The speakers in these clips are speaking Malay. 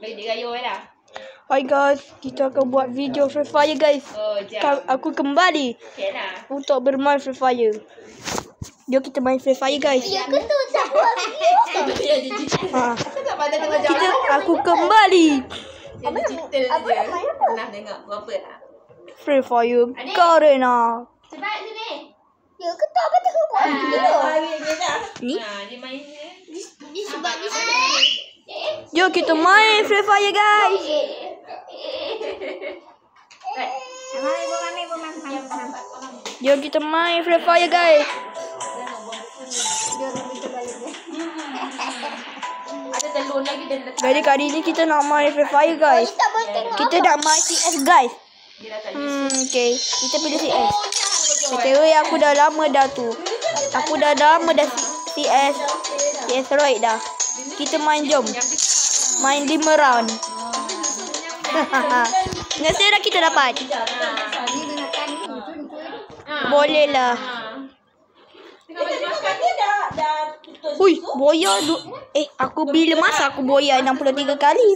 Bagi dia gayo dah. Hai guys, kita akan buat video Free Fire guys. Aku kembali untuk bermain Free Fire. Jom kita main Free Fire guys. Ya ke tu tak buat video. Aku kembali. Apa main apa? Pernah tengok berapa lah. Free Fire Garena. Cepat sini. Ya ke tak apa tengok buat video. Ni? Dia main Dia sebab dia Jom kita main Free Fire guys. Jom kita main Free Fire guys. ada telur lagi dan letak. Jadi kali ni kita nak main Free Fire guys. tak boleh tengok. Kita nak main CS guys. Dia dah tak Okay. Kita pilih CS. BTW aku dah lama dah tu. Aku dah lama dah CS. CS Roid dah. Kita main jom. Main 5 round. Nasi dah kita dapat. Boleh lah. Hui, boya aku bila masa aku boya 63 kali.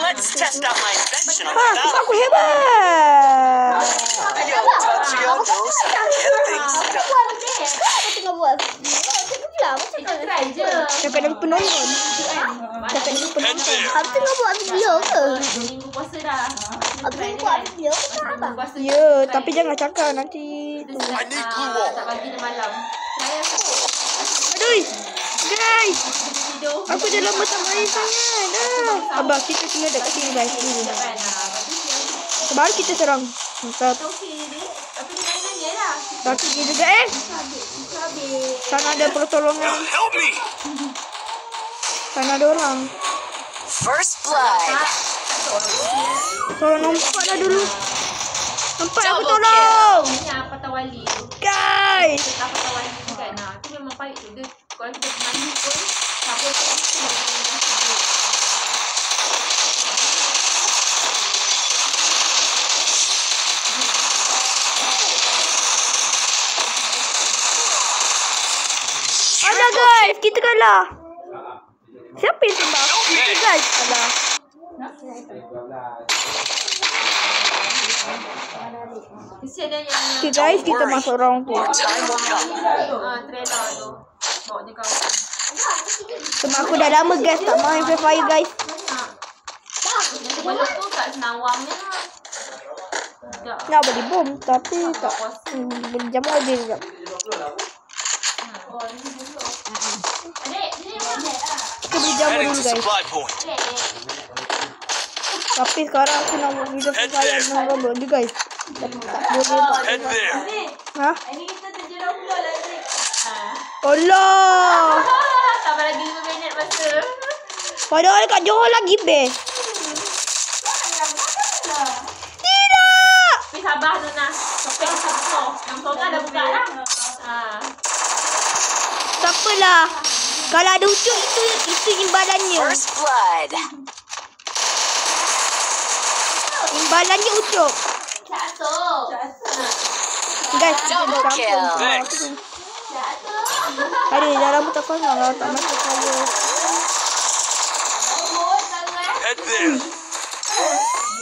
Let's test out my invention on Sebab aku hebat. Yo, touch your nose and get things done. Aku tengah buat video. Aku pula macam Kita try je. Cakap dengan penonton. Cakap dengan penonton. aku tengah buat video ke? Minggu puasa dah. Aku tengah buat video ke tak abang? Puasa Ya, tapi jangan cakap nanti. I need glue wall. tak bagi dia malam. Aduh. Guys, Tidur. aku dah lama tak main sangat. Abang, kita kena dekat sini guys. Kan. Sebab kita serang. Mantap. Okey dia. Tapi dia main je lah. Tapi dia juga sana ada pertolongan. Help me! Sana ada orang. First blood. Tolong nampak lah dulu. Nampak aku tolong. Ini apa tawali tu? Guys. Kita apa tawali tu kan. Nah, tu memang baik tu. Dia kalau kita mandi pun siapa tu Ada guys, kita kalah. Siapa yang tembak aku? Kita guys kalah. Kesian dia yang Okay guys, kita masuk round tu. Your time will come. trailer tu. Bawa dia kawan. Sebab aku dah lama guys tak main Free Fire guys. Belum tu kat Senawangnya. Sekejap. Nak beli bom tapi tak beli jamu aja sekejap. Adik, sini lah. Kita beli jamu Heading dulu to guys. supply point. Tapi sekarang aku nak buat video Free Fire dengan Roblox je guys. Tapi tak boleh. Head there. Ha? Ini kita terjerat pula lah, Adik. Allah. Tambah lagi 5 minit masa. Padahal kat Johor lagi best. Tidak. Tapi sabar Nuna. Sampai Yang sorang dah buka lah. Tak apalah. Kalau ada ucuk itu imbalannya. First blood. Imbalannya ucuk. Jatuh. Guys, kita Double dah kill. campur. Thanks. Aduh, dah lama tak pasang lah. Tak masuk saya. Head there.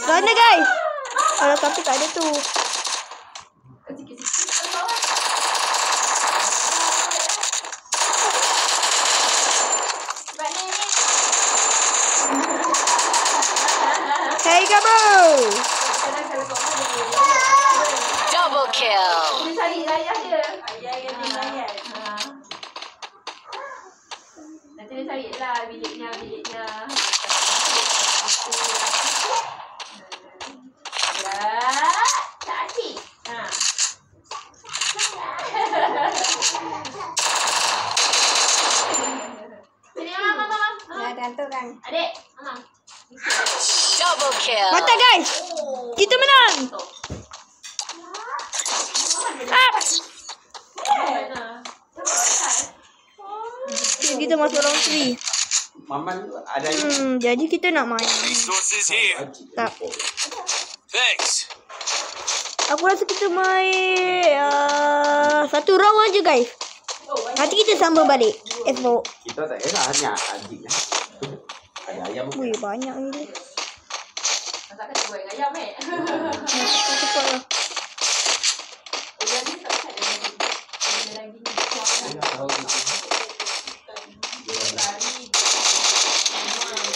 Sana guys. Kalau tapi tak ada tu. Hey kamu. Double kill. Dia cari ayah dia. Ayah dia layan. Nanti dia cari lah biliknya. Ya, cantik. Sini mama. Ya gantung kan. Adik, mama. Double kill. Mantap guys. Kita menang. Up. Okay, kita masuk round 3. Maman ada Jadi kita nak main. Resources here. Tak. Thanks. Aku rasa kita main satu round aja guys. Nanti kita sambung balik. Esok. kita tak kisah hanya adik lah. Ada ayah ayam. Wih, banyak ni. Takkan dia goreng ayam Cepat lah. Jadi tak ada lagi ni kuah.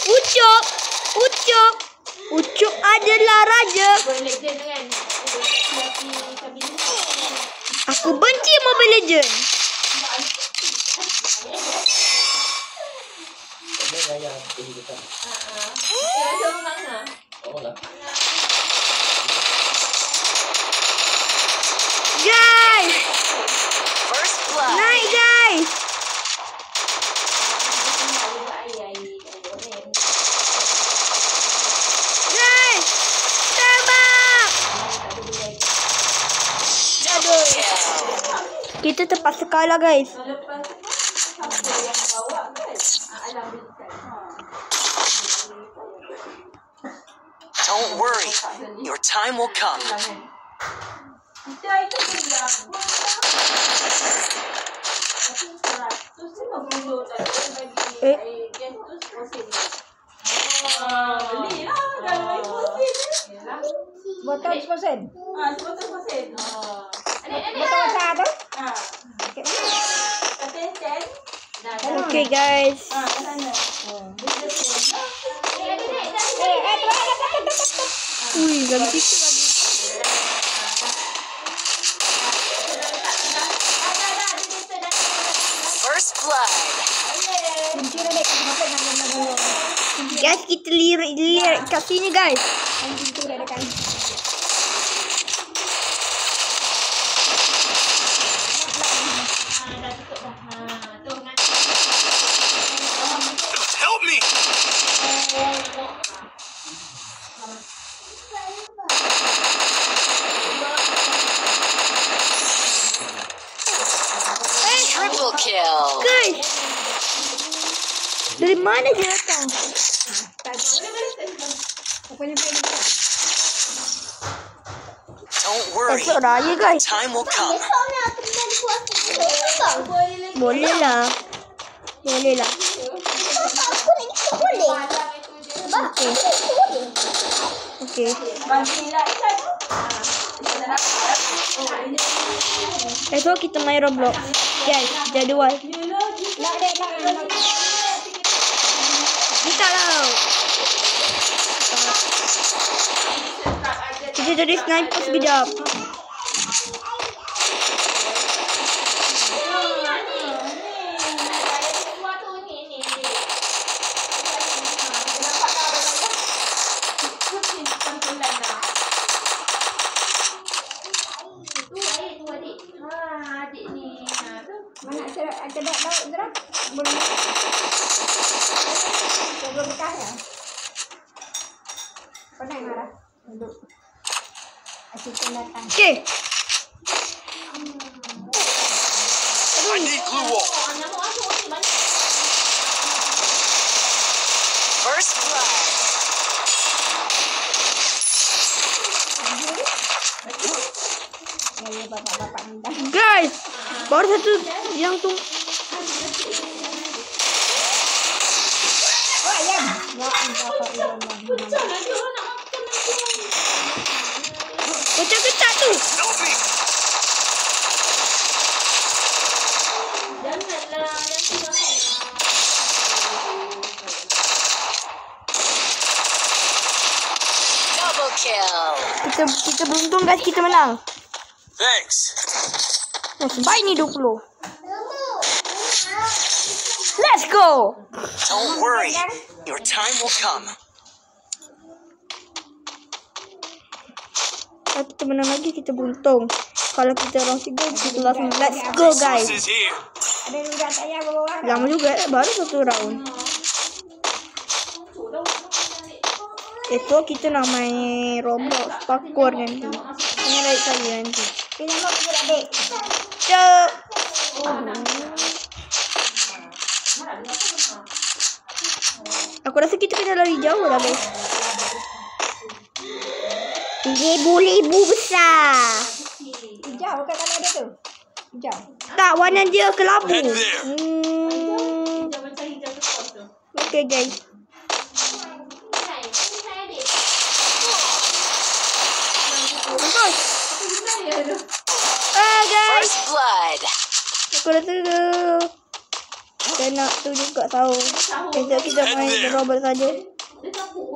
Ucok. Ucok. Ucok adalah raja. Mobile Legend kan. Aku benci Mobile Legend. Guys, First blood. naik guys. Guys, tembak. Double kill. Kita terpaksa kalah guys. Don't worry. Your time will come. Botol 100%. Botol besar tu. Okay guys. Wih, ganti tu lagi. First blood. Guys, kita lirik kat sini guys. Help me. Triple kill. Guys, dari mana dia datang? Don't worry. Masuk raya guys. Time will come. Boleh lah. Boleh lah. Okay. Esok kita main Roblox. Guys, jadual. Kita lah. Kita jadi sniper sekejap. Mana ada lauk gerak? Boleh. Coba bekas ya. Pernah marah? Duduk. Asyik datang. Okay. I need glue wall. First blood. Ya, bapak-bapak minta. Guys, baru satu yang tu. Oh, ayam. Ya, bapak ayam. Kocak ketat tu. Help me. Double kill. Kita beruntung guys, kita menang. Thanks. Oh, sebaik ni 20. Let's go. Don't worry. Your time will come. Kalau kita menang lagi, kita beruntung. Kalau kita round 3, kita langsung let's go guys. Resources here. Ada urat ayam bawah. Lama juga, baru satu round. Esok kita nak main Roblox parkour nanti. Tengah like saya nanti. Pilih mau pergi adik. Cep. Aku rasa kita kena lari jauh lah guys. 3,000 besar. Hijau kan kalau ada tu. Hijau. Tak, warna dia kelabu. Head there. Okay guys. Guys. First blood. Aku dah tidur. Kita nak tu juga tahu. Besok kita main robot saja. Dia takut.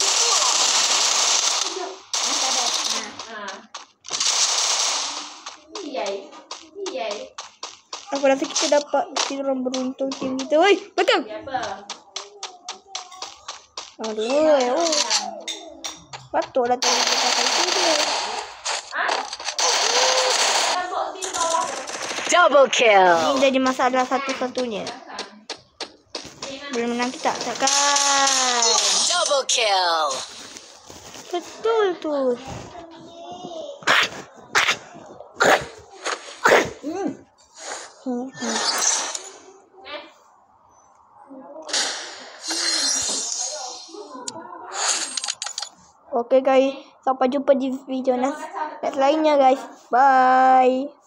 Iyai. Aku rasa kita dapat orang beruntung tim kita. Oi, belakang. Siapa? Aduh. Patutlah tadi kita pakai tu je. Double kill. Ini jadi masalah satu-satunya. Boleh menang kita takkan. Double kill. Betul tu. Okay guys, sampai jumpa di video next lainnya guys. Bye.